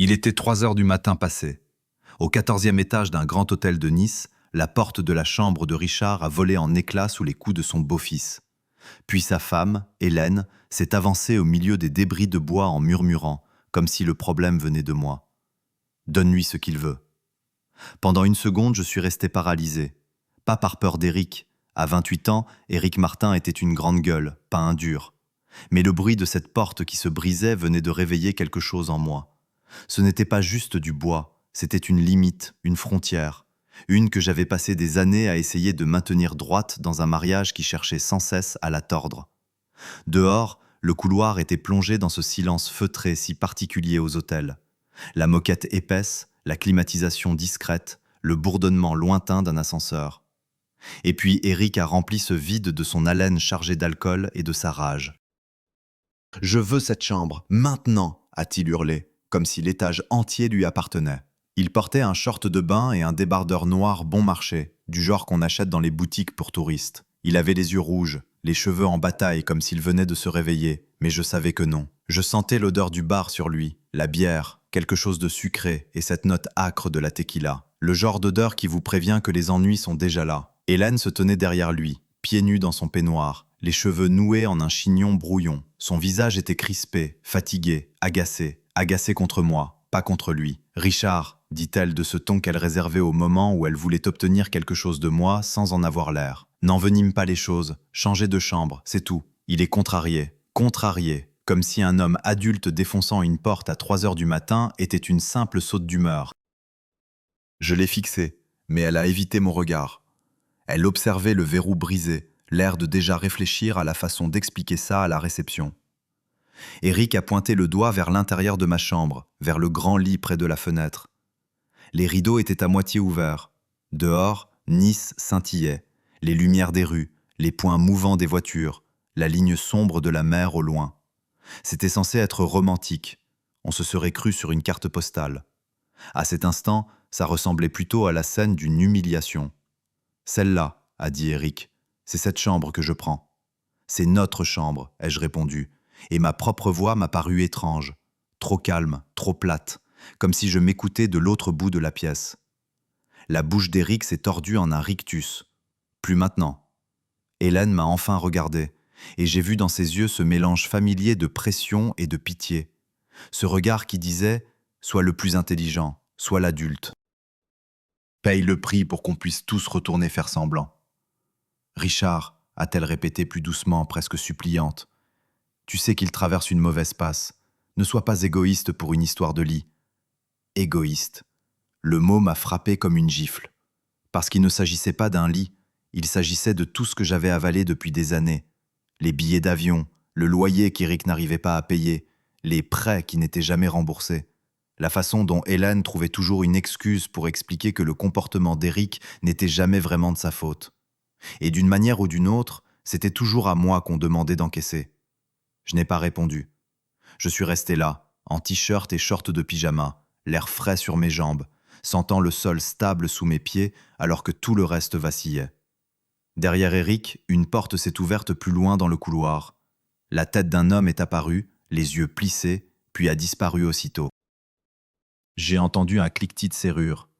Il était 3 heures du matin passé. Au 14e étage d'un grand hôtel de Nice, la porte de la chambre de Richard a volé en éclats sous les coups de son beau-fils. Puis sa femme, Hélène, s'est avancée au milieu des débris de bois en murmurant, comme si le problème venait de moi. Donne-lui ce qu'il veut. Pendant une seconde, je suis resté paralysé. Pas par peur d'Éric. À 28 ans, Éric Martin était une grande gueule, pas un dur. Mais le bruit de cette porte qui se brisait venait de réveiller quelque chose en moi. Ce n'était pas juste du bois, c'était une limite, une frontière. Une que j'avais passé des années à essayer de maintenir droite dans un mariage qui cherchait sans cesse à la tordre. Dehors, le couloir était plongé dans ce silence feutré si particulier aux hôtels. La moquette épaisse, la climatisation discrète, le bourdonnement lointain d'un ascenseur. Et puis Éric a rempli ce vide de son haleine chargée d'alcool et de sa rage. « Je veux cette chambre, maintenant !» a-t-il hurlé, comme si l'étage entier lui appartenait. Il portait un short de bain et un débardeur noir bon marché, du genre qu'on achète dans les boutiques pour touristes. Il avait les yeux rouges, les cheveux en bataille comme s'il venait de se réveiller, mais je savais que non. Je sentais l'odeur du bar sur lui, la bière, quelque chose de sucré et cette note âcre de la tequila. Le genre d'odeur qui vous prévient que les ennuis sont déjà là. Hélène se tenait derrière lui, pieds nus dans son peignoir, les cheveux noués en un chignon brouillon. Son visage était crispé, fatigué, agacé contre moi, pas contre lui. « Richard », dit-elle de ce ton qu'elle réservait au moment où elle voulait obtenir quelque chose de moi sans en avoir l'air. « N'envenime pas les choses, changez de chambre, c'est tout. » Il est contrarié, comme si un homme adulte défonçant une porte à 3 heures du matin était une simple saute d'humeur. Je l'ai fixée, mais elle a évité mon regard. Elle observait le verrou brisé, l'air de déjà réfléchir à la façon d'expliquer ça à la réception. Éric a pointé le doigt vers l'intérieur de ma chambre, vers le grand lit près de la fenêtre. Les rideaux étaient à moitié ouverts. Dehors, Nice scintillait, les lumières des rues, les points mouvants des voitures, la ligne sombre de la mer au loin. C'était censé être romantique. On se serait cru sur une carte postale. À cet instant, ça ressemblait plutôt à la scène d'une humiliation. « Celle-là », a dit Éric, « c'est cette chambre que je prends. »« C'est notre chambre », ai-je répondu, et ma propre voix m'a paru étrange, trop calme, trop plate, comme si je m'écoutais de l'autre bout de la pièce. La bouche d'Éric s'est tordue en un rictus. Plus maintenant. Hélène m'a enfin regardé, et j'ai vu dans ses yeux ce mélange familier de pression et de pitié. Ce regard qui disait « Sois le plus intelligent, sois l'adulte. Paye le prix pour qu'on puisse tous retourner faire semblant. » « Richard, » a-t-elle répété plus doucement, presque suppliante, « tu sais qu'il traverse une mauvaise passe. Ne sois pas égoïste pour une histoire de lit. » Égoïste. Le mot m'a frappé comme une gifle. Parce qu'il ne s'agissait pas d'un lit, il s'agissait de tout ce que j'avais avalé depuis des années. Les billets d'avion, le loyer qu'Éric n'arrivait pas à payer, les prêts qui n'étaient jamais remboursés. La façon dont Hélène trouvait toujours une excuse pour expliquer que le comportement d'Éric n'était jamais vraiment de sa faute. Et d'une manière ou d'une autre, c'était toujours à moi qu'on demandait d'encaisser. Je n'ai pas répondu. Je suis resté là, en t-shirt et short de pyjama, l'air frais sur mes jambes, sentant le sol stable sous mes pieds alors que tout le reste vacillait. Derrière Éric, une porte s'est ouverte plus loin dans le couloir. La tête d'un homme est apparue, les yeux plissés, puis a disparu aussitôt. J'ai entendu un cliquetis de serrure.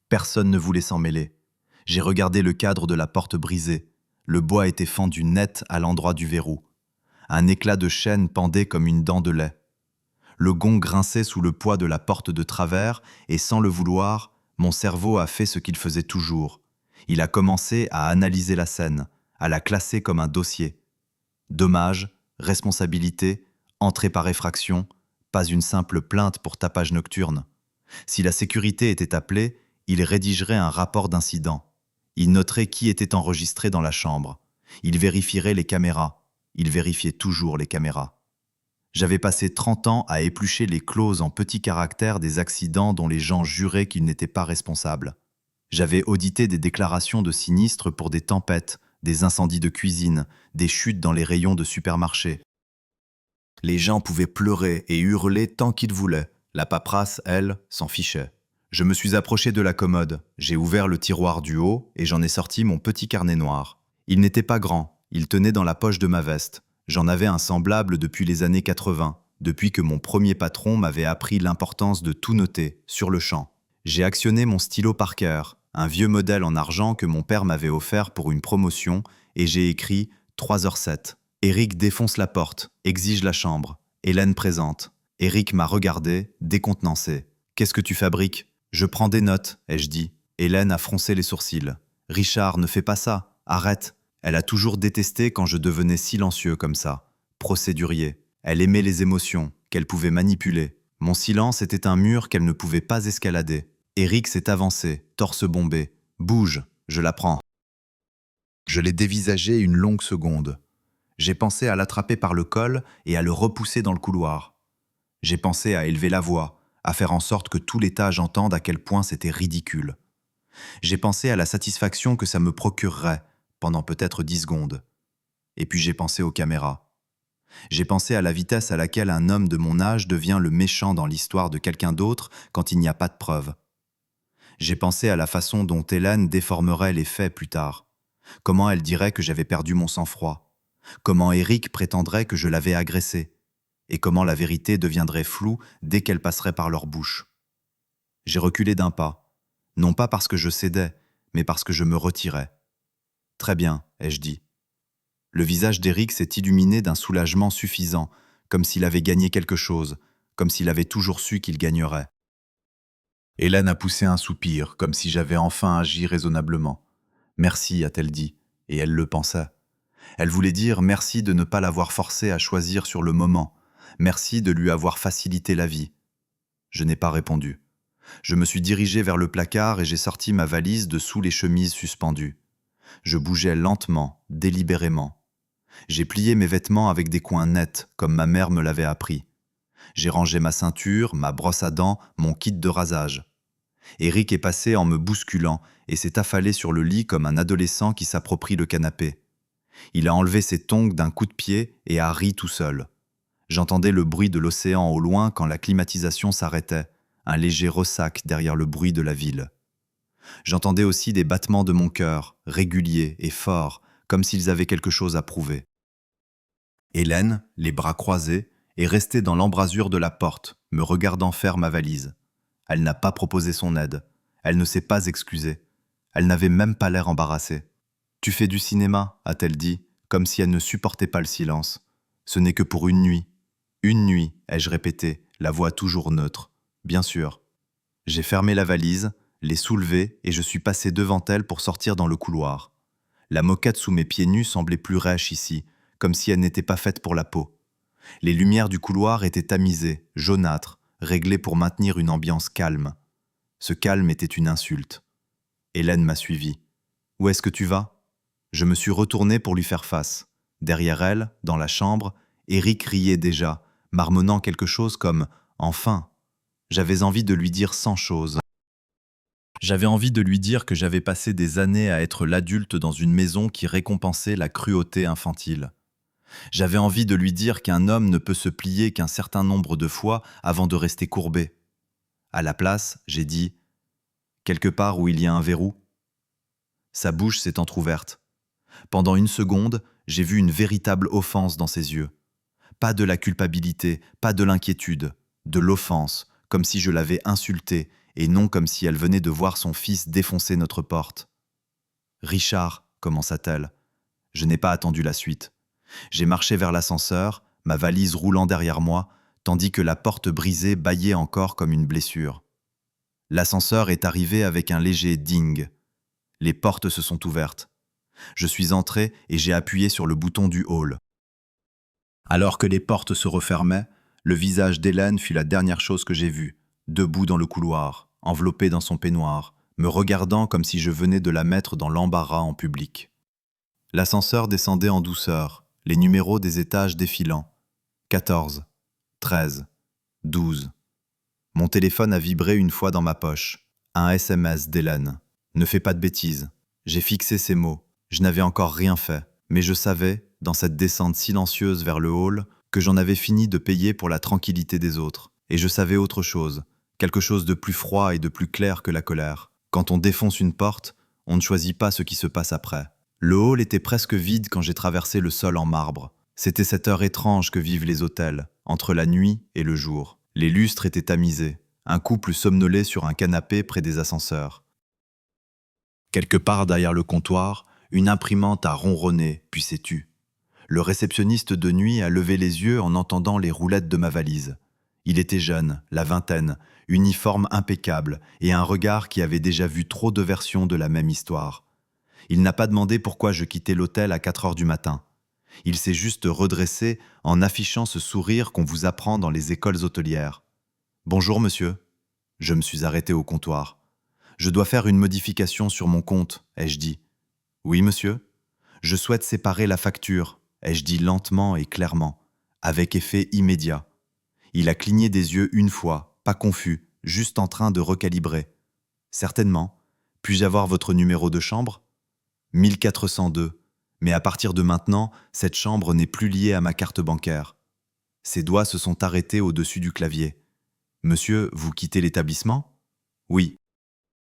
Personne ne voulait s'en mêler. J'ai regardé le cadre de la porte brisée. Le bois était fendu net à l'endroit du verrou. Un éclat de chaîne pendait comme une dent de lait. Le gond grinçait sous le poids de la porte de travers et sans le vouloir, mon cerveau a fait ce qu'il faisait toujours. Il a commencé à analyser la scène, à la classer comme un dossier. Dommage, responsabilité, entrée par effraction, pas une simple plainte pour tapage nocturne. Si la sécurité était appelée, il rédigerait un rapport d'incident. Il noterait qui était enregistré dans la chambre. Il vérifierait les caméras. Il vérifiait toujours les caméras. J'avais passé 30 ans à éplucher les clauses en petits caractères des accidents dont les gens juraient qu'ils n'étaient pas responsables. J'avais audité des déclarations de sinistres pour des tempêtes, des incendies de cuisine, des chutes dans les rayons de supermarchés. Les gens pouvaient pleurer et hurler tant qu'ils voulaient. La paperasse, elle, s'en fichait. Je me suis approché de la commode, j'ai ouvert le tiroir du haut et j'en ai sorti mon petit carnet noir. Il n'était pas grand, il tenait dans la poche de ma veste. J'en avais un semblable depuis les années 80, depuis que mon premier patron m'avait appris l'importance de tout noter, sur le champ. J'ai actionné mon stylo Parker, un vieux modèle en argent que mon père m'avait offert pour une promotion, et j'ai écrit 3h07. Eric défonce la porte, exige la chambre. Hélène présente. Eric m'a regardé, décontenancé. « Qu'est-ce que tu fabriques ?»« Je prends des notes, ai-je dit. » Hélène a froncé les sourcils. « Richard, ne fais pas ça. Arrête. » Elle a toujours détesté quand je devenais silencieux comme ça. Procédurier. Elle aimait les émotions, qu'elle pouvait manipuler. Mon silence était un mur qu'elle ne pouvait pas escalader. Eric s'est avancé, torse bombé. « Bouge, je la prends. » Je l'ai dévisagé une longue seconde. J'ai pensé à l'attraper par le col et à le repousser dans le couloir. J'ai pensé à élever la voix, à faire en sorte que tout l'étage entende à quel point c'était ridicule. J'ai pensé à la satisfaction que ça me procurerait pendant peut-être 10 secondes. Et puis j'ai pensé aux caméras. J'ai pensé à la vitesse à laquelle un homme de mon âge devient le méchant dans l'histoire de quelqu'un d'autre quand il n'y a pas de preuves. J'ai pensé à la façon dont Hélène déformerait les faits plus tard. Comment elle dirait que j'avais perdu mon sang-froid. Comment Eric prétendrait que je l'avais agressé. Et comment la vérité deviendrait floue dès qu'elle passerait par leur bouche. J'ai reculé d'un pas, non pas parce que je cédais, mais parce que je me retirais. « Très bien, ai-je dit. » Le visage d'Eric s'est illuminé d'un soulagement suffisant, comme s'il avait gagné quelque chose, comme s'il avait toujours su qu'il gagnerait. Hélène a poussé un soupir, comme si j'avais enfin agi raisonnablement. « Merci, a-t-elle dit, et elle le pensait. Elle voulait dire merci de ne pas l'avoir forcé à choisir sur le moment, merci de lui avoir facilité la vie. Je n'ai pas répondu. Je me suis dirigé vers le placard et j'ai sorti ma valise de sous les chemises suspendues. Je bougeais lentement, délibérément. J'ai plié mes vêtements avec des coins nets, comme ma mère me l'avait appris. J'ai rangé ma ceinture, ma brosse à dents, mon kit de rasage. Eric est passé en me bousculant et s'est affalé sur le lit comme un adolescent qui s'approprie le canapé. Il a enlevé ses tongs d'un coup de pied et a ri tout seul. J'entendais le bruit de l'océan au loin quand la climatisation s'arrêtait, un léger ressac derrière le bruit de la ville. J'entendais aussi des battements de mon cœur, réguliers et forts, comme s'ils avaient quelque chose à prouver. Hélène, les bras croisés, est restée dans l'embrasure de la porte, me regardant faire ma valise. Elle n'a pas proposé son aide. Elle ne s'est pas excusée. Elle n'avait même pas l'air embarrassée. « Tu fais du cinéma ?» a-t-elle dit, comme si elle ne supportait pas le silence. « Ce n'est que pour une nuit. »« Une nuit » ai-je répété, la voix toujours neutre. « Bien sûr. » J'ai fermé la valise, l'ai soulevée et je suis passé devant elle pour sortir dans le couloir. La moquette sous mes pieds nus semblait plus rêche ici, comme si elle n'était pas faite pour la peau. Les lumières du couloir étaient tamisées, jaunâtres, réglées pour maintenir une ambiance calme. Ce calme était une insulte. Hélène m'a suivi. « Où est-ce que tu vas ?» Je me suis retourné pour lui faire face. Derrière elle, dans la chambre, Eric riait déjà, marmonnant quelque chose comme « Enfin !» J'avais envie de lui dire 100 choses. J'avais envie de lui dire que j'avais passé des années à être l'adulte dans une maison qui récompensait la cruauté infantile. J'avais envie de lui dire qu'un homme ne peut se plier qu'un certain nombre de fois avant de rester courbé. À la place, j'ai dit « Quelque part où il y a un verrou ?» Sa bouche s'est entr'ouverte. Pendant une seconde, j'ai vu une véritable offense dans ses yeux. Pas de la culpabilité, pas de l'inquiétude, de l'offense, comme si je l'avais insultée, et non comme si elle venait de voir son fils défoncer notre porte. « Richard » commença-t-elle. Je n'ai pas attendu la suite. J'ai marché vers l'ascenseur, ma valise roulant derrière moi, tandis que la porte brisée bâillait encore comme une blessure. L'ascenseur est arrivé avec un léger ding. Les portes se sont ouvertes. Je suis entré et j'ai appuyé sur le bouton du hall. Alors que les portes se refermaient, le visage d'Hélène fut la dernière chose que j'ai vue, debout dans le couloir, enveloppée dans son peignoir, me regardant comme si je venais de la mettre dans l'embarras en public. L'ascenseur descendait en douceur, les numéros des étages défilant. 14, 13, 12. Mon téléphone a vibré une fois dans ma poche. Un SMS d'Hélène. « Ne fais pas de bêtises. » J'ai fixé ces mots. Je n'avais encore rien fait, mais je savais, dans cette descente silencieuse vers le hall, que j'en avais fini de payer pour la tranquillité des autres. Et je savais autre chose, quelque chose de plus froid et de plus clair que la colère. Quand on défonce une porte, on ne choisit pas ce qui se passe après. Le hall était presque vide quand j'ai traversé le sol en marbre. C'était cette heure étrange que vivent les hôtels. entre la nuit et le jour. Les lustres étaient tamisés. Un couple somnolait sur un canapé près des ascenseurs. Quelque part derrière le comptoir, une imprimante a ronronné, puis s'est tue. Le réceptionniste de nuit a levé les yeux en entendant les roulettes de ma valise. Il était jeune, la vingtaine, uniforme impeccable et un regard qui avait déjà vu trop de versions de la même histoire. Il n'a pas demandé pourquoi je quittais l'hôtel à 4 heures du matin. Il s'est juste redressé en affichant ce sourire qu'on vous apprend dans les écoles hôtelières. « Bonjour, monsieur. » Je me suis arrêté au comptoir. « Je dois faire une modification sur mon compte, » ai-je dit. « Oui, monsieur. » « Je souhaite séparer la facture, » ai-je dit lentement et clairement, avec effet immédiat. Il a cligné des yeux une fois, pas confus, juste en train de recalibrer. « Certainement. Puis-je avoir votre numéro de chambre ?»« 1402. Mais à partir de maintenant, cette chambre n'est plus liée à ma carte bancaire. » Ses doigts se sont arrêtés au-dessus du clavier. « Monsieur, vous quittez l'établissement ?»« Oui. »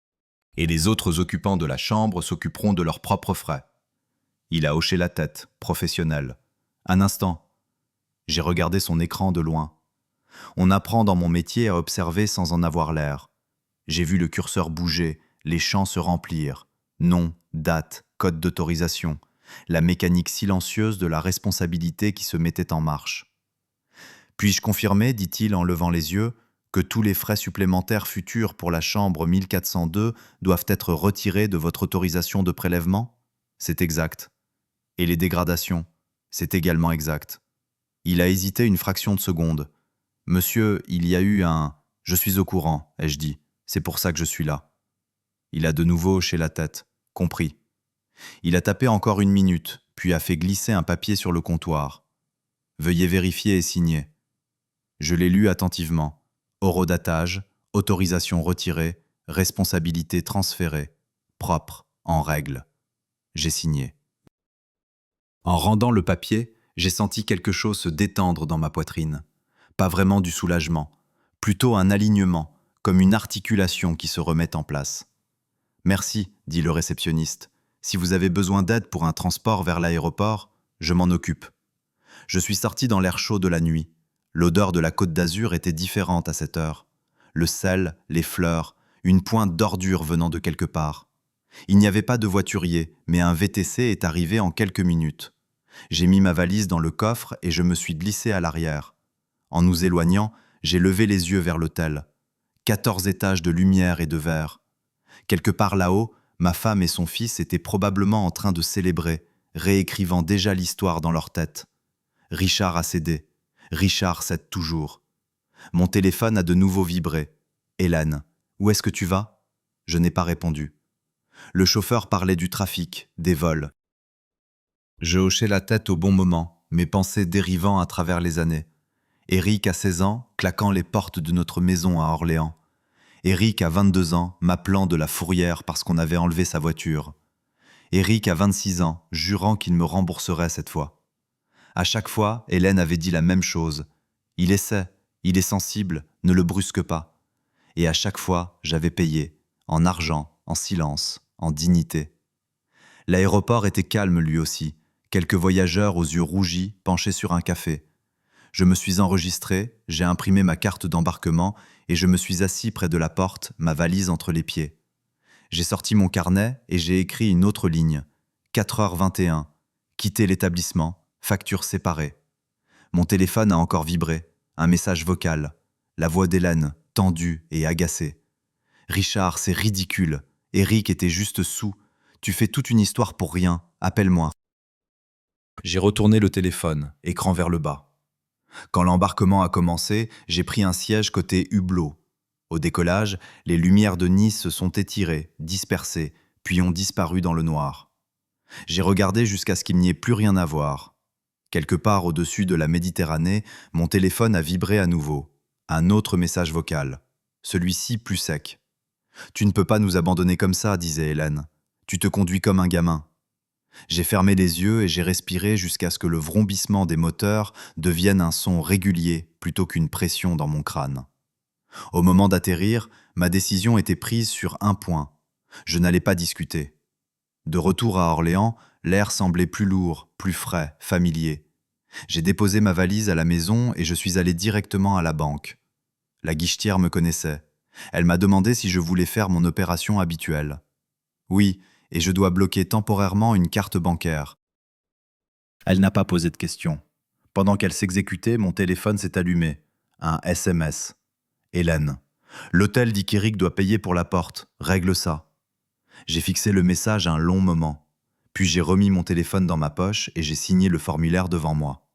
« Et les autres occupants de la chambre s'occuperont de leurs propres frais. » Il a hoché la tête, professionnel. « Un instant. » J'ai regardé son écran de loin. On apprend dans mon métier à observer sans en avoir l'air. J'ai vu le curseur bouger, les champs se remplir. Nom, date, code d'autorisation. La mécanique silencieuse de la responsabilité qui se mettait en marche. « Puis-je confirmer, dit-il en levant les yeux, que tous les frais supplémentaires futurs pour la chambre 1402 doivent être retirés de votre autorisation de prélèvement ? C'est exact. Et les dégradations ? C'est également exact. » Il a hésité une fraction de seconde. « Monsieur, il y a eu un... »« Je suis au courant, » ai-je dit. « C'est pour ça que je suis là. » Il a de nouveau hoché la tête. « Compris. » Il a tapé encore 1 minute, puis a fait glisser un papier sur le comptoir. « Veuillez vérifier et signer. » Je l'ai lu attentivement. Horodatage, autorisation retirée, responsabilité transférée. Propre, en règle. J'ai signé. En rendant le papier, j'ai senti quelque chose se détendre dans ma poitrine. Pas vraiment du soulagement, plutôt un alignement, comme une articulation qui se remet en place. « Merci, » dit le réceptionniste. « Si vous avez besoin d'aide pour un transport vers l'aéroport, je m'en occupe. » Je suis sorti dans l'air chaud de la nuit. L'odeur de la Côte d'Azur était différente à cette heure. Le sel, les fleurs, une pointe d'ordure venant de quelque part. Il n'y avait pas de voiturier, mais un VTC est arrivé en quelques minutes. J'ai mis ma valise dans le coffre et je me suis glissé à l'arrière. En nous éloignant, j'ai levé les yeux vers l'hôtel. 14 étages de lumière et de verre. Quelque part là-haut, ma femme et son fils étaient probablement en train de célébrer, réécrivant déjà l'histoire dans leur tête. Richard a cédé. Richard cède toujours. Mon téléphone a de nouveau vibré. « Hélène, où est-ce que tu vas ?» Je n'ai pas répondu. Le chauffeur parlait du trafic, des vols. Je hochai la tête au bon moment, mes pensées dérivant à travers les années. Éric a 16 ans, claquant les portes de notre maison à Orléans. Éric a 22 ans, m'appelant de la fourrière parce qu'on avait enlevé sa voiture. Éric a 26 ans, jurant qu'il me rembourserait cette fois. À chaque fois, Hélène avait dit la même chose. « Il essaie, il est sensible, ne le brusque pas. » Et à chaque fois, j'avais payé, en argent, en silence, en dignité. L'aéroport était calme lui aussi, quelques voyageurs aux yeux rougis penchés sur un café. Je me suis enregistré, j'ai imprimé ma carte d'embarquement et je me suis assis près de la porte, ma valise entre les pieds. J'ai sorti mon carnet et j'ai écrit une autre ligne. 4h21, quitter l'établissement. Facture séparée. Mon téléphone a encore vibré, un message vocal, la voix d'Hélène, tendue et agacée. « Richard, c'est ridicule. Éric était juste saoul. Tu fais toute une histoire pour rien. Appelle-moi. » J'ai retourné le téléphone, écran vers le bas. Quand l'embarquement a commencé, j'ai pris un siège côté hublot. Au décollage, les lumières de Nice se sont étirées, dispersées, puis ont disparu dans le noir. J'ai regardé jusqu'à ce qu'il n'y ait plus rien à voir. Quelque part au-dessus de la Méditerranée, mon téléphone a vibré à nouveau. Un autre message vocal. Celui-ci plus sec. « Tu ne peux pas nous abandonner comme ça, » disait Hélène. « Tu te conduis comme un gamin. » J'ai fermé les yeux et j'ai respiré jusqu'à ce que le vrombissement des moteurs devienne un son régulier plutôt qu'une pression dans mon crâne. Au moment d'atterrir, ma décision était prise sur un point. Je n'allais pas discuter. De retour à Orléans, l'air semblait plus lourd, plus frais, familier. J'ai déposé ma valise à la maison et je suis allé directement à la banque. La guichetière me connaissait. Elle m'a demandé si je voulais faire mon opération habituelle. Oui, et je dois bloquer temporairement une carte bancaire. Elle n'a pas posé de questions. Pendant qu'elle s'exécutait, mon téléphone s'est allumé. Un SMS. Hélène. L'hôtel dit qu'Éric doit payer pour la porte. Règle ça. J'ai fixé le message un long moment. Puis j'ai remis mon téléphone dans ma poche et j'ai signé le formulaire devant moi.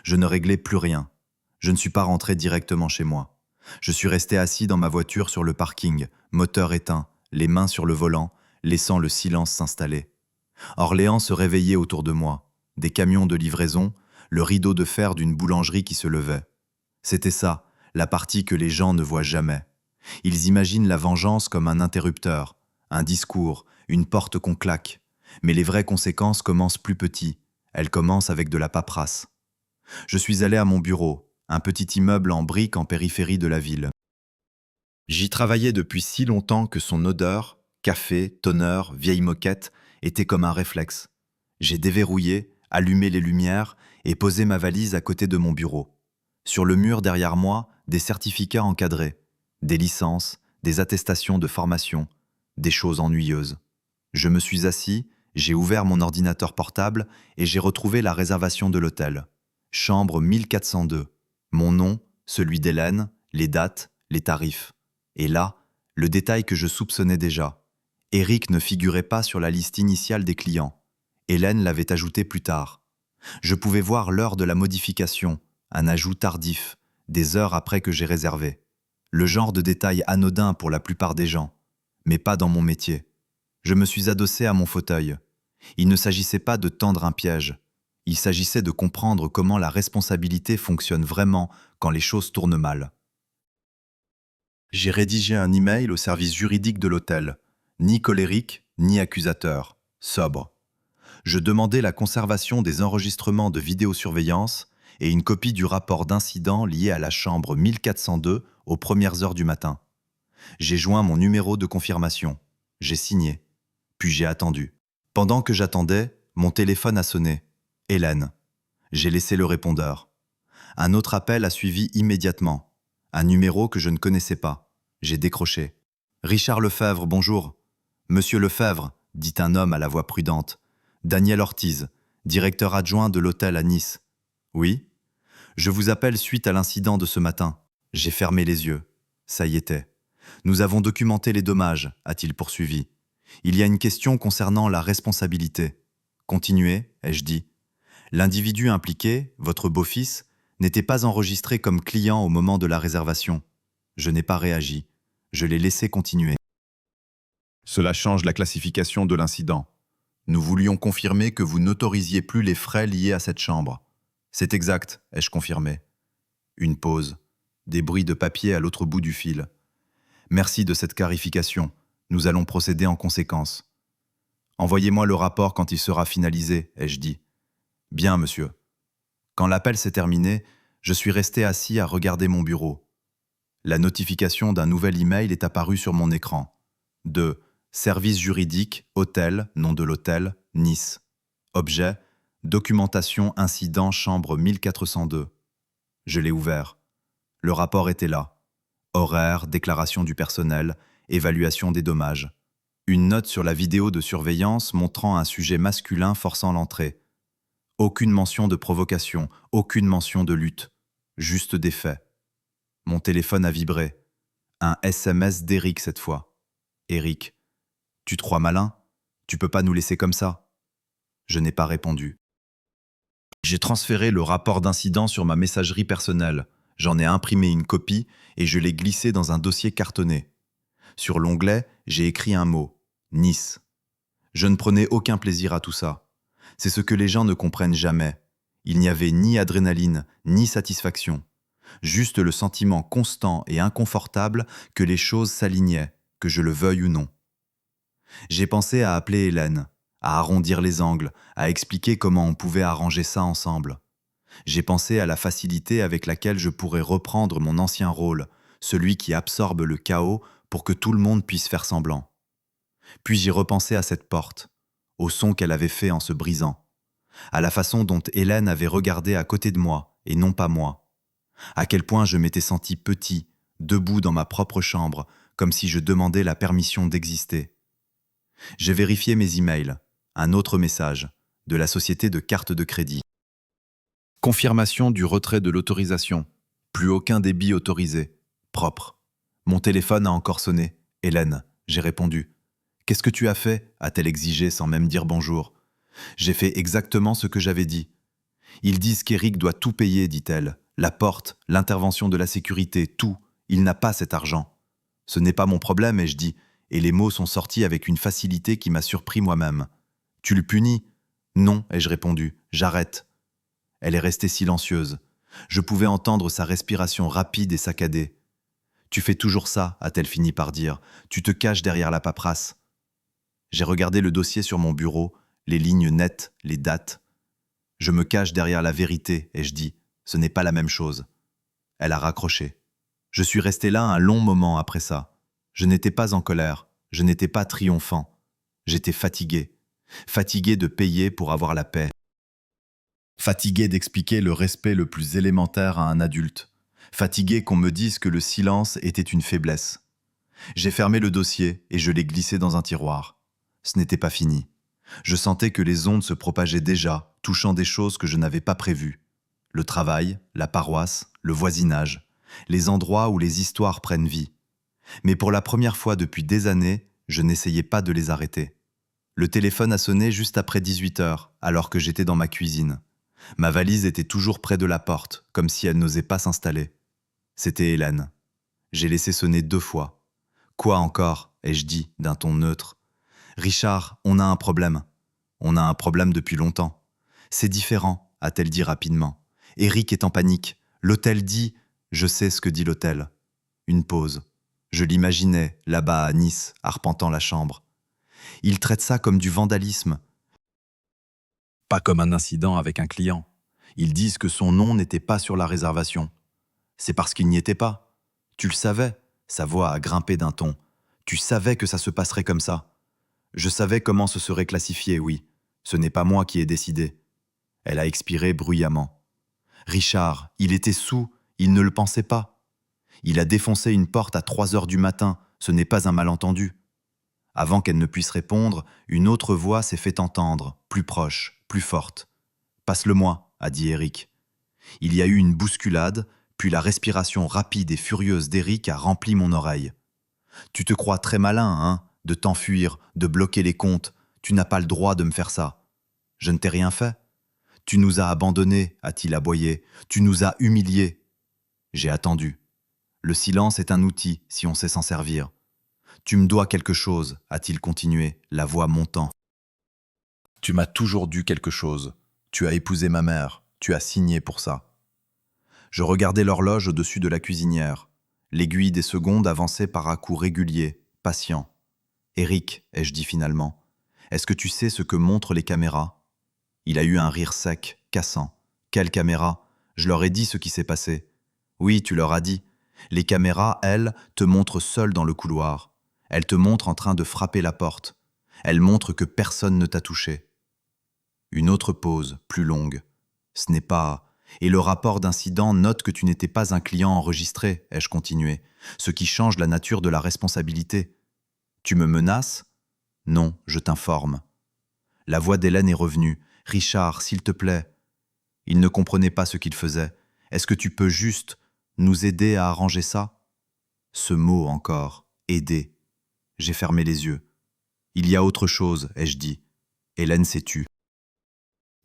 Je ne réglais plus rien. Je ne suis pas rentré directement chez moi. Je suis resté assis dans ma voiture sur le parking, moteur éteint, les mains sur le volant, laissant le silence s'installer. Orléans se réveillait autour de moi. Des camions de livraison, le rideau de fer d'une boulangerie qui se levait. C'était ça, la partie que les gens ne voient jamais. Ils imaginent la vengeance comme un interrupteur, un discours, une porte qu'on claque. Mais les vraies conséquences commencent plus petit. Elles commencent avec de la paperasse. Je suis allé à mon bureau, un petit immeuble en briques en périphérie de la ville. J'y travaillais depuis si longtemps que son odeur, café, tonneur, vieille moquette, était comme un réflexe. J'ai déverrouillé, allumé les lumières et posé ma valise à côté de mon bureau. Sur le mur derrière moi, des certificats encadrés, des licences, des attestations de formation, des choses ennuyeuses. Je me suis assis, j'ai ouvert mon ordinateur portable et j'ai retrouvé la réservation de l'hôtel. Chambre 1402. Mon nom, celui d'Hélène, les dates, les tarifs. Et là, le détail que je soupçonnais déjà. Éric ne figurait pas sur la liste initiale des clients. Hélène l'avait ajouté plus tard. Je pouvais voir l'heure de la modification, un ajout tardif, des heures après que j'ai réservé. Le genre de détail anodin pour la plupart des gens, mais pas dans mon métier. Je me suis adossé à mon fauteuil. Il ne s'agissait pas de tendre un piège. Il s'agissait de comprendre comment la responsabilité fonctionne vraiment quand les choses tournent mal. J'ai rédigé un email au service juridique de l'hôtel, ni colérique, ni accusateur, sobre. Je demandais la conservation des enregistrements de vidéosurveillance et une copie du rapport d'incident lié à la chambre 1402 aux premières heures du matin. J'ai joint mon numéro de confirmation. J'ai signé. Puis j'ai attendu. Pendant que j'attendais, mon téléphone a sonné. Hélène. J'ai laissé le répondeur. Un autre appel a suivi immédiatement. Un numéro que je ne connaissais pas. J'ai décroché. Richard Lefebvre, bonjour. Monsieur Lefebvre, dit un homme à la voix prudente. Daniel Ortiz, directeur adjoint de l'hôtel à Nice. Oui. Je vous appelle suite à l'incident de ce matin. J'ai fermé les yeux. Ça y était. Nous avons documenté les dommages, a-t-il poursuivi. Il y a une question concernant la responsabilité. Continuez, ai-je dit. L'individu impliqué, votre beau-fils, n'était pas enregistré comme client au moment de la réservation. Je n'ai pas réagi. Je l'ai laissé continuer. Cela change la classification de l'incident. Nous voulions confirmer que vous n'autorisiez plus les frais liés à cette chambre. C'est exact, ai-je confirmé. Une pause. Des bruits de papier à l'autre bout du fil. Merci de cette clarification. Nous allons procéder en conséquence. Envoyez-moi le rapport quand il sera finalisé, ai-je dit. Bien, monsieur. Quand l'appel s'est terminé, je suis resté assis à regarder mon bureau. La notification d'un nouvel email est apparue sur mon écran. De Service juridique, hôtel, nom de l'hôtel, Nice. Objet, documentation incident chambre 1402. Je l'ai ouvert. Le rapport était là. Horaire, déclaration du personnel, évaluation des dommages. Une note sur la vidéo de surveillance montrant un sujet masculin forçant l'entrée. Aucune mention de provocation, aucune mention de lutte. Juste des faits. Mon téléphone a vibré. Un SMS d'Éric cette fois. Éric. Tu te crois malin? Tu peux pas nous laisser comme ça. Je n'ai pas répondu. J'ai transféré le rapport d'incident sur ma messagerie personnelle. J'en ai imprimé une copie et je l'ai glissé dans un dossier cartonné. Sur l'onglet, j'ai écrit un mot. Nice. Je ne prenais aucun plaisir à tout ça. C'est ce que les gens ne comprennent jamais. Il n'y avait ni adrénaline, ni satisfaction. Juste le sentiment constant et inconfortable que les choses s'alignaient, que je le veuille ou non. J'ai pensé à appeler Hélène, à arrondir les angles, à expliquer comment on pouvait arranger ça ensemble. J'ai pensé à la facilité avec laquelle je pourrais reprendre mon ancien rôle, celui qui absorbe le chaos pour que tout le monde puisse faire semblant. Puis j'ai repensé à cette porte, au son qu'elle avait fait en se brisant. à la façon dont Hélène avait regardé à côté de moi et non pas moi, à quel point je m'étais senti petit, debout dans ma propre chambre, comme si je demandais la permission d'exister. J'ai vérifié mes emails, un autre message, de la société de carte de crédit. Confirmation du retrait de l'autorisation. Plus aucun débit autorisé. Propre. Mon téléphone a encore sonné. Hélène, j'ai répondu. Qu'est-ce que tu as fait a-t-elle exigé sans même dire bonjour. J'ai fait exactement ce que j'avais dit. Ils disent qu'Éric doit tout payer, dit-elle. La porte, l'intervention de la sécurité, tout. Il n'a pas cet argent. Ce n'est pas mon problème, ai-je dit, et les mots sont sortis avec une facilité qui m'a surpris moi-même. Tu le punis ? Non, ai-je répondu. J'arrête. Elle est restée silencieuse. Je pouvais entendre sa respiration rapide et saccadée. Tu fais toujours ça, a-t-elle fini par dire. Tu te caches derrière la paperasse. J'ai regardé le dossier sur mon bureau, les lignes nettes, les dates. Je me cache derrière la vérité, ai-je dit. Ce n'est pas la même chose. Elle a raccroché. Je suis resté là un long moment après ça. Je n'étais pas en colère, je n'étais pas triomphant. J'étais fatigué. Fatigué de payer pour avoir la paix. Fatigué d'expliquer le respect le plus élémentaire à un adulte. Fatigué qu'on me dise que le silence était une faiblesse. J'ai fermé le dossier et je l'ai glissé dans un tiroir. Ce n'était pas fini. Je sentais que les ondes se propageaient déjà, touchant des choses que je n'avais pas prévues. Le travail, la paroisse, le voisinage, les endroits où les histoires prennent vie. Mais pour la première fois depuis des années, je n'essayais pas de les arrêter. Le téléphone a sonné juste après 18h, alors que j'étais dans ma cuisine. Ma valise était toujours près de la porte, comme si elle n'osait pas s'installer. C'était Hélène. J'ai laissé sonner 2 fois. Quoi encore, ai-je dit d'un ton neutre. Richard, on a un problème. On a un problème depuis longtemps. C'est différent, a-t-elle dit rapidement. Éric est en panique. L'hôtel dit... Je sais ce que dit l'hôtel. Une pause. Je l'imaginais, là-bas à Nice, arpentant la chambre. Il traite ça comme du vandalisme. Pas comme un incident avec un client. Ils disent que son nom n'était pas sur la réservation. C'est parce qu'il n'y était pas. Tu le savais. Sa voix a grimpé d'un ton. Tu savais que ça se passerait comme ça. Je savais comment ce serait classifié, oui. Ce n'est pas moi qui ai décidé. Elle a expiré bruyamment. Richard, il était saoul, il ne le pensait pas. Il a défoncé une porte à 3h du matin, ce n'est pas un malentendu. Avant qu'elle ne puisse répondre, une autre voix s'est fait entendre, plus proche, plus forte. « Passe-le-moi », a dit Éric. Il y a eu une bousculade, puis la respiration rapide et furieuse d'Éric a rempli mon oreille. « Tu te crois très malin, hein, de t'enfuir, de bloquer les comptes. Tu n'as pas le droit de me faire ça. »« Je ne t'ai rien fait. »« Tu nous as abandonnés, a-t-il aboyé. « Tu nous as humiliés. » J'ai attendu. Le silence est un outil, si on sait s'en servir. « Tu me dois quelque chose, a-t-il continué, la voix montant. Tu m'as toujours dû quelque chose. Tu as épousé ma mère, tu as signé pour ça. » Je regardais l'horloge au-dessus de la cuisinière. L'aiguille des secondes avançait par à-coups réguliers, patients. « Éric, ai-je dit finalement, est-ce que tu sais ce que montrent les caméras ?» Il a eu un rire sec, cassant. « Quelle caméra ? Je leur ai dit ce qui s'est passé. »« Oui, tu leur as dit. Les caméras, elles, te montrent seul dans le couloir. Elles te montrent en train de frapper la porte. Elles montrent que personne ne t'a touché. » Une autre pause, plus longue. « Ce n'est pas... Et le rapport d'incident note que tu n'étais pas un client enregistré, ai-je continué, ce qui change la nature de la responsabilité. Tu me menaces ? Non, je t'informe. » La voix d'Hélène est revenue. « Richard, s'il te plaît. » Il ne comprenait pas ce qu'il faisait. « Est-ce que tu peux juste nous aider à arranger ça ?» Ce mot encore, aider. J'ai fermé les yeux. « Il y a autre chose, ai-je dit. » Hélène s'est tue.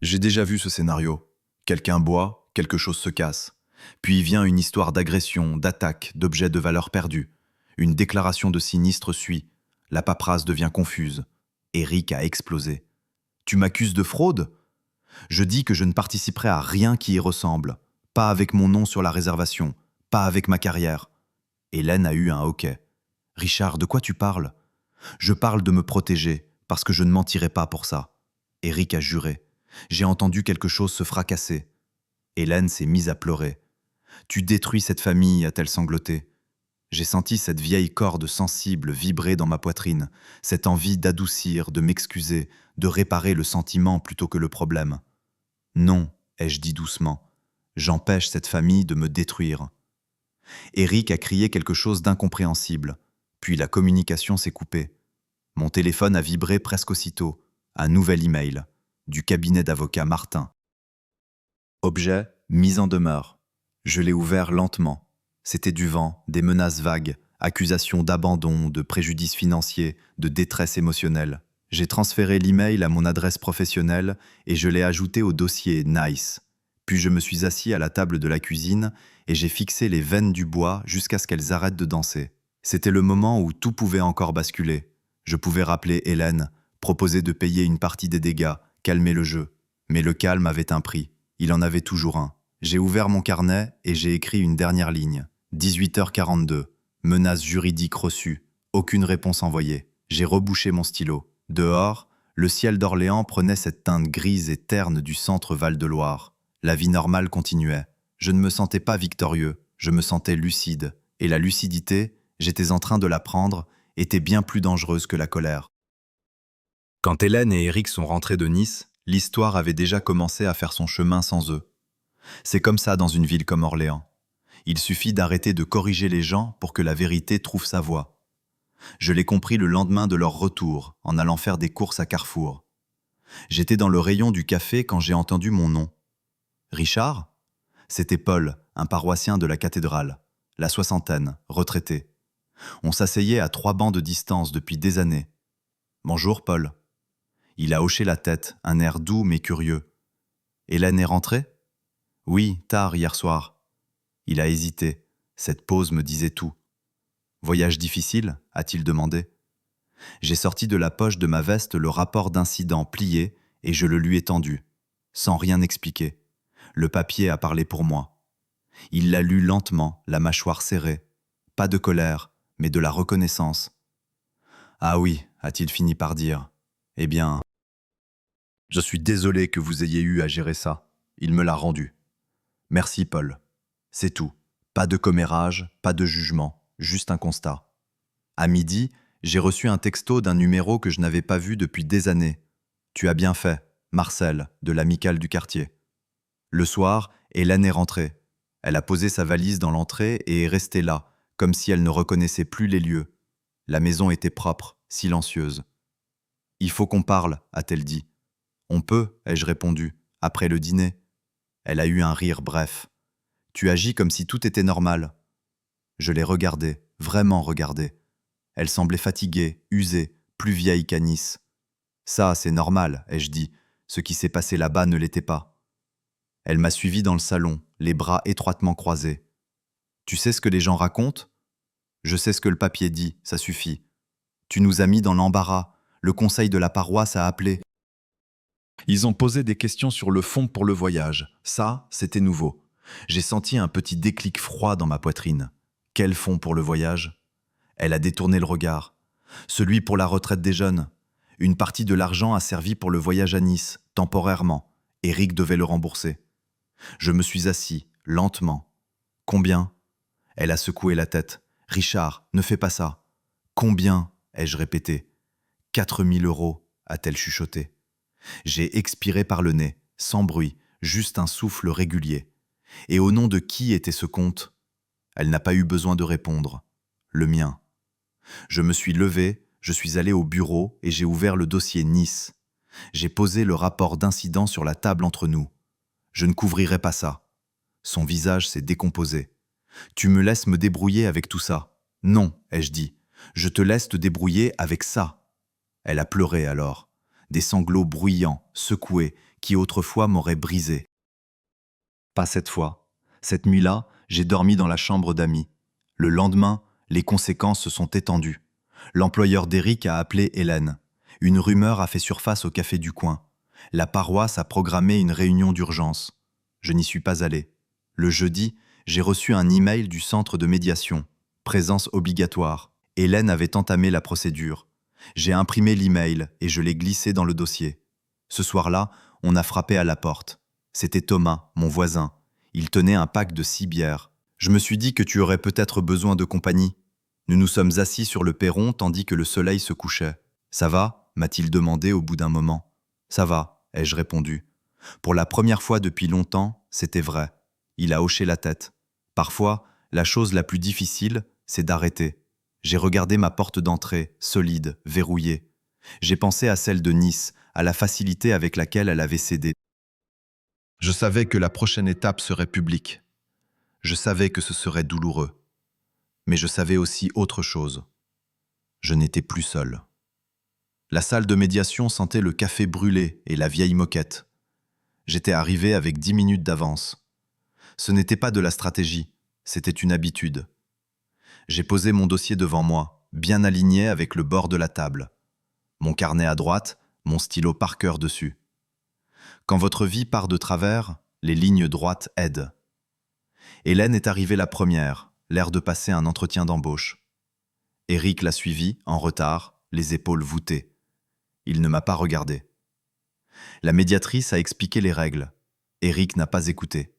J'ai déjà vu ce scénario. Quelqu'un boit, quelque chose se casse. Puis vient une histoire d'agression, d'attaque, d'objets de valeur perdus. Une déclaration de sinistre suit. La paperasse devient confuse. Éric a explosé. « Tu m'accuses de fraude ? Je dis que je ne participerai à rien qui y ressemble. Pas avec mon nom sur la réservation. Pas avec ma carrière. » Hélène a eu un hoquet. « Richard, de quoi tu parles ? » Je parle de me protéger, parce que je ne mentirai pas pour ça. Éric a juré. J'ai entendu quelque chose se fracasser. Hélène s'est mise à pleurer. « Tu détruis cette famille », a-t-elle sangloté. J'ai senti cette vieille corde sensible vibrer dans ma poitrine, cette envie d'adoucir, de m'excuser, de réparer le sentiment plutôt que le problème. Non, ai-je dit doucement. J'empêche cette famille de me détruire. Eric a crié quelque chose d'incompréhensible. Puis la communication s'est coupée. Mon téléphone a vibré presque aussitôt. Un nouvel email. Du cabinet d'avocat Martin. Objet, mise en demeure. Je l'ai ouvert lentement. C'était du vent, des menaces vagues, accusations d'abandon, de préjudice financier, de détresse émotionnelle. J'ai transféré l'email à mon adresse professionnelle et je l'ai ajouté au dossier Nice. Puis je me suis assis à la table de la cuisine et j'ai fixé les veines du bois jusqu'à ce qu'elles arrêtent de danser. C'était le moment où tout pouvait encore basculer. Je pouvais rappeler Hélène, proposer de payer une partie des dégâts, calmer le jeu. Mais le calme avait un prix. Il en avait toujours un. J'ai ouvert mon carnet et j'ai écrit une dernière ligne. 18h42. Menace juridique reçue. Aucune réponse envoyée. J'ai rebouché mon stylo. Dehors, le ciel d'Orléans prenait cette teinte grise et terne du centre Val-de-Loire. La vie normale continuait. Je ne me sentais pas victorieux, je me sentais lucide. Et la lucidité, j'étais en train de la prendre, était bien plus dangereuse que la colère. Quand Hélène et Eric sont rentrés de Nice, l'histoire avait déjà commencé à faire son chemin sans eux. C'est comme ça dans une ville comme Orléans. Il suffit d'arrêter de corriger les gens pour que la vérité trouve sa voie. Je l'ai compris le lendemain de leur retour, en allant faire des courses à Carrefour. J'étais dans le rayon du café quand j'ai entendu mon nom. Richard ? C'était Paul, un paroissien de la cathédrale, la soixantaine, retraité. On s'asseyait à 3 bancs de distance depuis des années. « Bonjour, Paul. » Il a hoché la tête, un air doux mais curieux. « Hélène est rentrée ? » ?»« Oui, tard hier soir. » Il a hésité. Cette pause me disait tout. « Voyage difficile ?» a-t-il demandé. J'ai sorti de la poche de ma veste le rapport d'incident plié et je le lui ai tendu, sans rien expliquer. Le papier a parlé pour moi. Il l'a lu lentement, la mâchoire serrée. Pas de colère, mais de la reconnaissance. « Ah oui », a-t-il fini par dire. « Eh bien, je suis désolé que vous ayez eu à gérer ça. Il me l'a rendu. Merci, Paul. C'est tout. Pas de commérage, pas de jugement, juste un constat. » À midi, j'ai reçu un texto d'un numéro que je n'avais pas vu depuis des années. « Tu as bien fait, Marcel, de l'amicale du quartier. » Le soir, Hélène est rentrée. Elle a posé sa valise dans l'entrée et est restée là, comme si elle ne reconnaissait plus les lieux. La maison était propre, silencieuse. « Il faut qu'on parle », a-t-elle dit. « On peut », ai-je répondu, « après le dîner. » Elle a eu un rire bref. « Tu agis comme si tout était normal. » Je l'ai regardée, vraiment regardée. Elle semblait fatiguée, usée, plus vieille qu'à Nice. « Ça, c'est normal », ai-je dit. « Ce qui s'est passé là-bas ne l'était pas. » Elle m'a suivi dans le salon, les bras étroitement croisés. « Tu sais ce que les gens racontent ? » ?»« Je sais ce que le papier dit, ça suffit. » »« Tu nous as mis dans l'embarras. Le conseil de la paroisse a appelé. » Ils ont posé des questions sur le fond pour le voyage. Ça, c'était nouveau. J'ai senti un petit déclic froid dans ma poitrine. Quel fonds pour le voyage ? Elle a détourné le regard. Celui pour la retraite des jeunes. Une partie de l'argent a servi pour le voyage à Nice, temporairement. Eric devait le rembourser. Je me suis assis, lentement. Combien ? Elle a secoué la tête. Richard, ne fais pas ça. Combien ? Ai-je répété. 4 000 €, a-t-elle chuchoté. J'ai expiré par le nez, sans bruit, juste un souffle régulier. Et au nom de qui était ce compte ? Elle n'a pas eu besoin de répondre. Le mien. Je me suis levé, je suis allé au bureau et j'ai ouvert le dossier Nice. J'ai posé le rapport d'incident sur la table entre nous. Je ne couvrirai pas ça. Son visage s'est décomposé. « Tu me laisses me débrouiller avec tout ça ?»« Non, ai-je dit. Je te laisse te débrouiller avec ça. » Elle a pleuré alors. Des sanglots bruyants, secoués, qui autrefois m'auraient brisé. Pas cette fois. Cette nuit-là, j'ai dormi dans la chambre d'amis. Le lendemain, les conséquences se sont étendues. L'employeur d'Eric a appelé Hélène. Une rumeur a fait surface au café du coin. La paroisse a programmé une réunion d'urgence. Je n'y suis pas allé. Le jeudi, j'ai reçu un email du centre de médiation. Présence obligatoire. Hélène avait entamé la procédure. J'ai imprimé l'email et je l'ai glissé dans le dossier. Ce soir-là, on a frappé à la porte. C'était Thomas, mon voisin. Il tenait un pack de 6 bières. Je me suis dit que tu aurais peut-être besoin de compagnie. Nous nous sommes assis sur le perron tandis que le soleil se couchait. « Ça va ?» m'a-t-il demandé au bout d'un moment. « Ça va », ai-je répondu. Pour la première fois depuis longtemps, c'était vrai. Il a hoché la tête. Parfois, la chose la plus difficile, c'est d'arrêter. J'ai regardé ma porte d'entrée, solide, verrouillée. J'ai pensé à celle de Nice, à la facilité avec laquelle elle avait cédé. Je savais que la prochaine étape serait publique. Je savais que ce serait douloureux. Mais je savais aussi autre chose. Je n'étais plus seul. La salle de médiation sentait le café brûlé et la vieille moquette. J'étais arrivé avec 10 minutes d'avance. Ce n'était pas de la stratégie, c'était une habitude. J'ai posé mon dossier devant moi, bien aligné avec le bord de la table. Mon carnet à droite, mon stylo Parker dessus. Quand votre vie part de travers, les lignes droites aident. Hélène est arrivée la première, l'air de passer un entretien d'embauche. Éric l'a suivie, en retard, les épaules voûtées. Il ne m'a pas regardé. La médiatrice a expliqué les règles. Éric n'a pas écouté.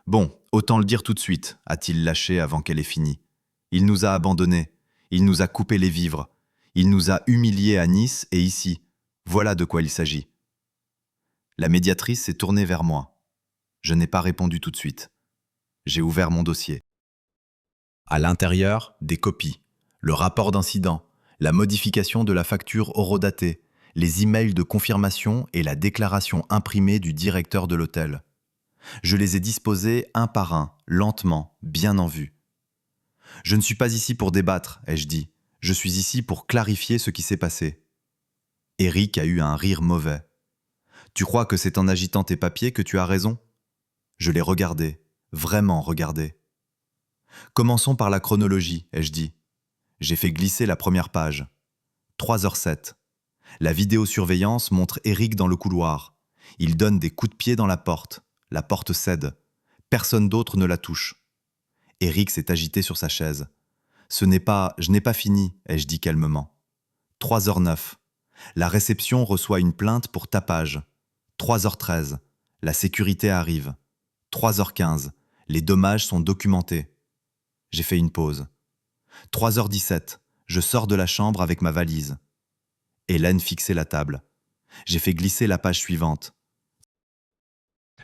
« Bon, autant le dire tout de suite », a-t-il lâché avant qu'elle ait fini. « Il nous a abandonnés, il nous a coupé les vivres, il nous a humiliés à Nice et ici. Voilà de quoi il s'agit. » La médiatrice s'est tournée vers moi. Je n'ai pas répondu tout de suite. J'ai ouvert mon dossier. À l'intérieur, des copies, le rapport d'incident, la modification de la facture horodatée, les emails de confirmation et la déclaration imprimée du directeur de l'hôtel. Je les ai disposés un par un, lentement, bien en vue. « Je ne suis pas ici pour débattre », ai-je dit. « Je suis ici pour clarifier ce qui s'est passé. » Éric a eu un rire mauvais. « Tu crois que c'est en agitant tes papiers que tu as raison ?» Je l'ai regardé, vraiment regardé. « Commençons par la chronologie », ai-je dit. J'ai fait glisser la première page. 3h07. La vidéosurveillance montre Éric dans le couloir. Il donne des coups de pied dans la porte. La porte cède. Personne d'autre ne la touche. Éric s'est agité sur sa chaise. « Je n'ai pas fini », ai-je dit calmement. 3h09. La réception reçoit une plainte pour tapage. 3h13. La sécurité arrive. 3h15. Les dommages sont documentés. J'ai fait une pause. 3h17. Je sors de la chambre avec ma valise. Hélène fixait la table. J'ai fait glisser la page suivante.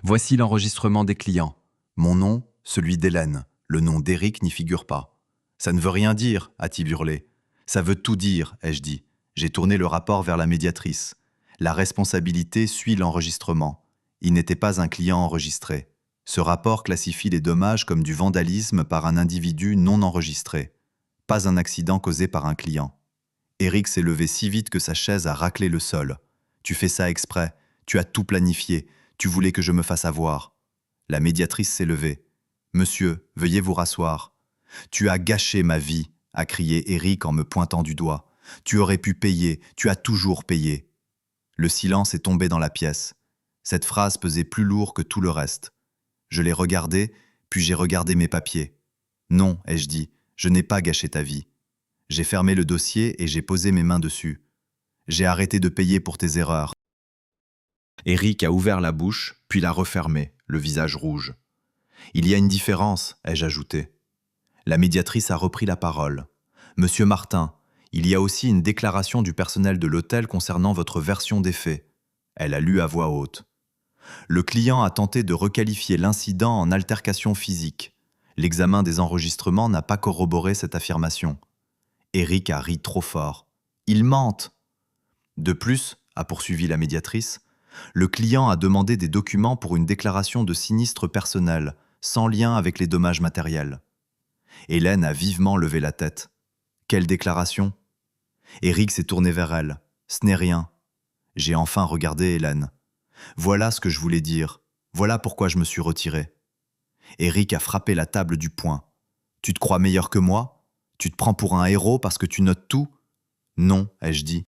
Voici l'enregistrement des clients. Mon nom, celui d'Hélène. Le nom d'Éric n'y figure pas. Ça ne veut rien dire, a-t-il hurlé. Ça veut tout dire, ai-je dit. J'ai tourné le rapport vers la médiatrice. La responsabilité suit l'enregistrement. Il n'était pas un client enregistré. Ce rapport classifie les dommages comme du vandalisme par un individu non enregistré. Pas un accident causé par un client. Éric s'est levé si vite que sa chaise a raclé le sol. Tu fais ça exprès. Tu as tout planifié. Tu voulais que je me fasse avoir. La médiatrice s'est levée. Monsieur, veuillez vous rasseoir. Tu as gâché ma vie, a crié Éric en me pointant du doigt. Tu aurais pu payer, tu as toujours payé. Le silence est tombé dans la pièce. Cette phrase pesait plus lourd que tout le reste. Je l'ai regardé, puis j'ai regardé mes papiers. Non, ai-je dit, je n'ai pas gâché ta vie. J'ai fermé le dossier et j'ai posé mes mains dessus. J'ai arrêté de payer pour tes erreurs. Éric a ouvert la bouche, puis l'a refermée, le visage rouge. Il y a une différence, ai-je ajouté. La médiatrice a repris la parole. Monsieur Martin, il y a aussi une déclaration du personnel de l'hôtel concernant votre version des faits. Elle a lu à voix haute. Le client a tenté de requalifier l'incident en altercation physique. L'examen des enregistrements n'a pas corroboré cette affirmation. Éric a ri trop fort. Ils mentent. De plus, a poursuivi la médiatrice, le client a demandé des documents pour une déclaration de sinistre personnel, sans lien avec les dommages matériels. Hélène a vivement levé la tête. Quelle déclaration ? Éric s'est tourné vers elle. Ce n'est rien. J'ai enfin regardé Hélène. Voilà ce que je voulais dire. Voilà pourquoi je me suis retiré. Éric a frappé la table du poing. Tu te crois meilleur que moi ? Tu te prends pour un héros parce que tu notes tout ? Non, ai-je dit.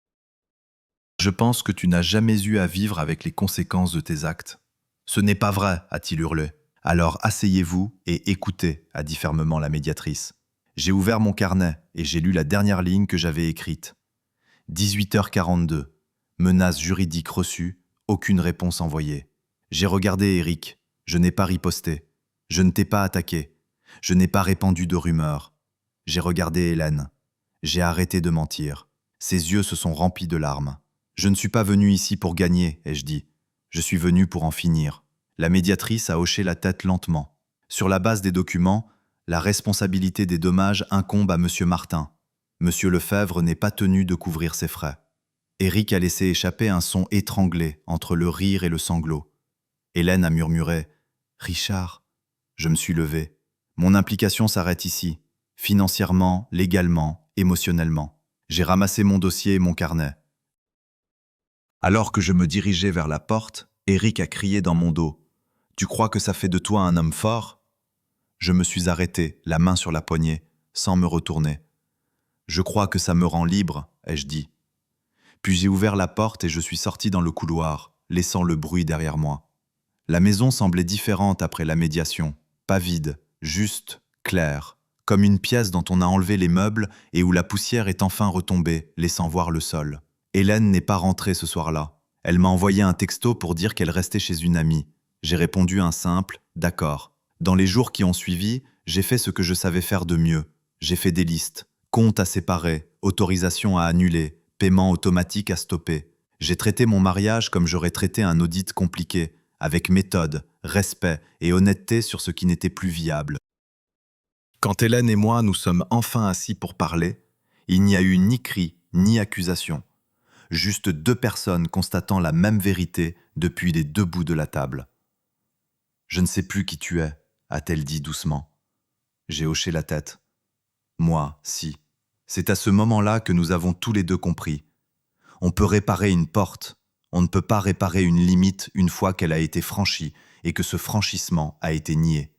Je pense que tu n'as jamais eu à vivre avec les conséquences de tes actes. Ce n'est pas vrai, a-t-il hurlé. Alors asseyez-vous et écoutez, a dit fermement la médiatrice. J'ai ouvert mon carnet et j'ai lu la dernière ligne que j'avais écrite. 18h42. Menace juridique reçue, aucune réponse envoyée. J'ai regardé Éric. Je n'ai pas riposté. Je ne t'ai pas attaqué. Je n'ai pas répandu de rumeurs. J'ai regardé Hélène. J'ai arrêté de mentir. Ses yeux se sont remplis de larmes. Je ne suis pas venu ici pour gagner, ai-je dit. Je suis venu pour en finir. La médiatrice a hoché la tête lentement. Sur la base des documents, la responsabilité des dommages incombe à M. Martin. M. Lefebvre n'est pas tenu de couvrir ses frais. Éric a laissé échapper un son étranglé entre le rire et le sanglot. Hélène a murmuré « Richard ». Je me suis levé. Mon implication s'arrête ici, financièrement, légalement, émotionnellement. J'ai ramassé mon dossier et mon carnet. Alors que je me dirigeais vers la porte, Éric a crié dans mon dos « Tu crois que ça fait de toi un homme fort ?» Je me suis arrêté, la main sur la poignée, sans me retourner. « Je crois que ça me rend libre », ai-je dit. Puis j'ai ouvert la porte et je suis sorti dans le couloir, laissant le bruit derrière moi. La maison semblait différente après la médiation, pas vide, juste, claire, comme une pièce dont on a enlevé les meubles et où la poussière est enfin retombée, laissant voir le sol. Hélène n'est pas rentrée ce soir-là. Elle m'a envoyé un texto pour dire qu'elle restait chez une amie. J'ai répondu un simple « d'accord ». Dans les jours qui ont suivi, j'ai fait ce que je savais faire de mieux. J'ai fait des listes, comptes à séparer, autorisations à annuler, paiements automatiques à stopper. J'ai traité mon mariage comme j'aurais traité un audit compliqué, avec méthode, respect et honnêteté sur ce qui n'était plus viable. Quand Hélène et moi nous sommes enfin assis pour parler, il n'y a eu ni cri ni accusation. Juste deux personnes constatant la même vérité depuis les deux bouts de la table. « Je ne sais plus qui tu es », a-t-elle dit doucement. J'ai hoché la tête. Moi, si. C'est à ce moment-là que nous avons tous les deux compris. On peut réparer une porte, on ne peut pas réparer une limite une fois qu'elle a été franchie et que ce franchissement a été nié.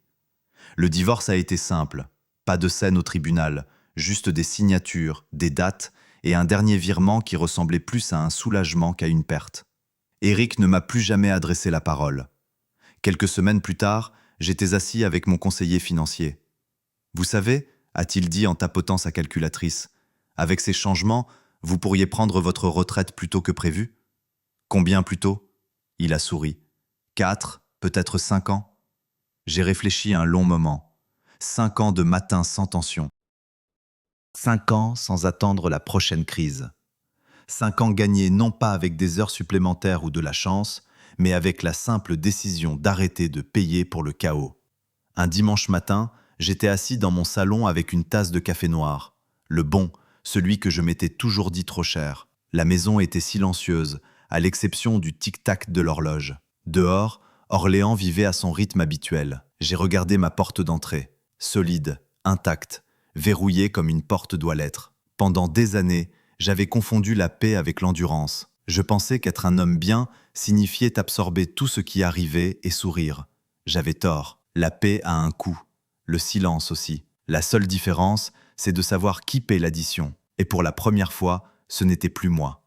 Le divorce a été simple, pas de scène au tribunal, juste des signatures, des dates et un dernier virement qui ressemblait plus à un soulagement qu'à une perte. Éric ne m'a plus jamais adressé la parole. Quelques semaines plus tard, j'étais assis avec mon conseiller financier. « Vous savez, a-t-il dit en tapotant sa calculatrice, avec ces changements, vous pourriez prendre votre retraite plus tôt que prévu ? Combien plus tôt ? Il a souri. 4, peut-être 5 ans. J'ai réfléchi un long moment. 5 ans de matin sans tension. 5 ans sans attendre la prochaine crise. 5 ans gagnés non pas avec des heures supplémentaires ou de la chance, mais avec la simple décision d'arrêter de payer pour le chaos. Un dimanche matin, j'étais assis dans mon salon avec une tasse de café noir. Le bon, celui que je m'étais toujours dit trop cher. La maison était silencieuse, à l'exception du tic-tac de l'horloge. Dehors, Orléans vivait à son rythme habituel. J'ai regardé ma porte d'entrée. Solide, intacte, verrouillée comme une porte doit l'être. Pendant des années, j'avais confondu la paix avec l'endurance. Je pensais qu'être un homme bien signifiait absorber tout ce qui arrivait et sourire. J'avais tort. La paix a un coût. Le silence aussi. La seule différence, c'est de savoir qui paie l'addition. Et pour la première fois, ce n'était plus moi.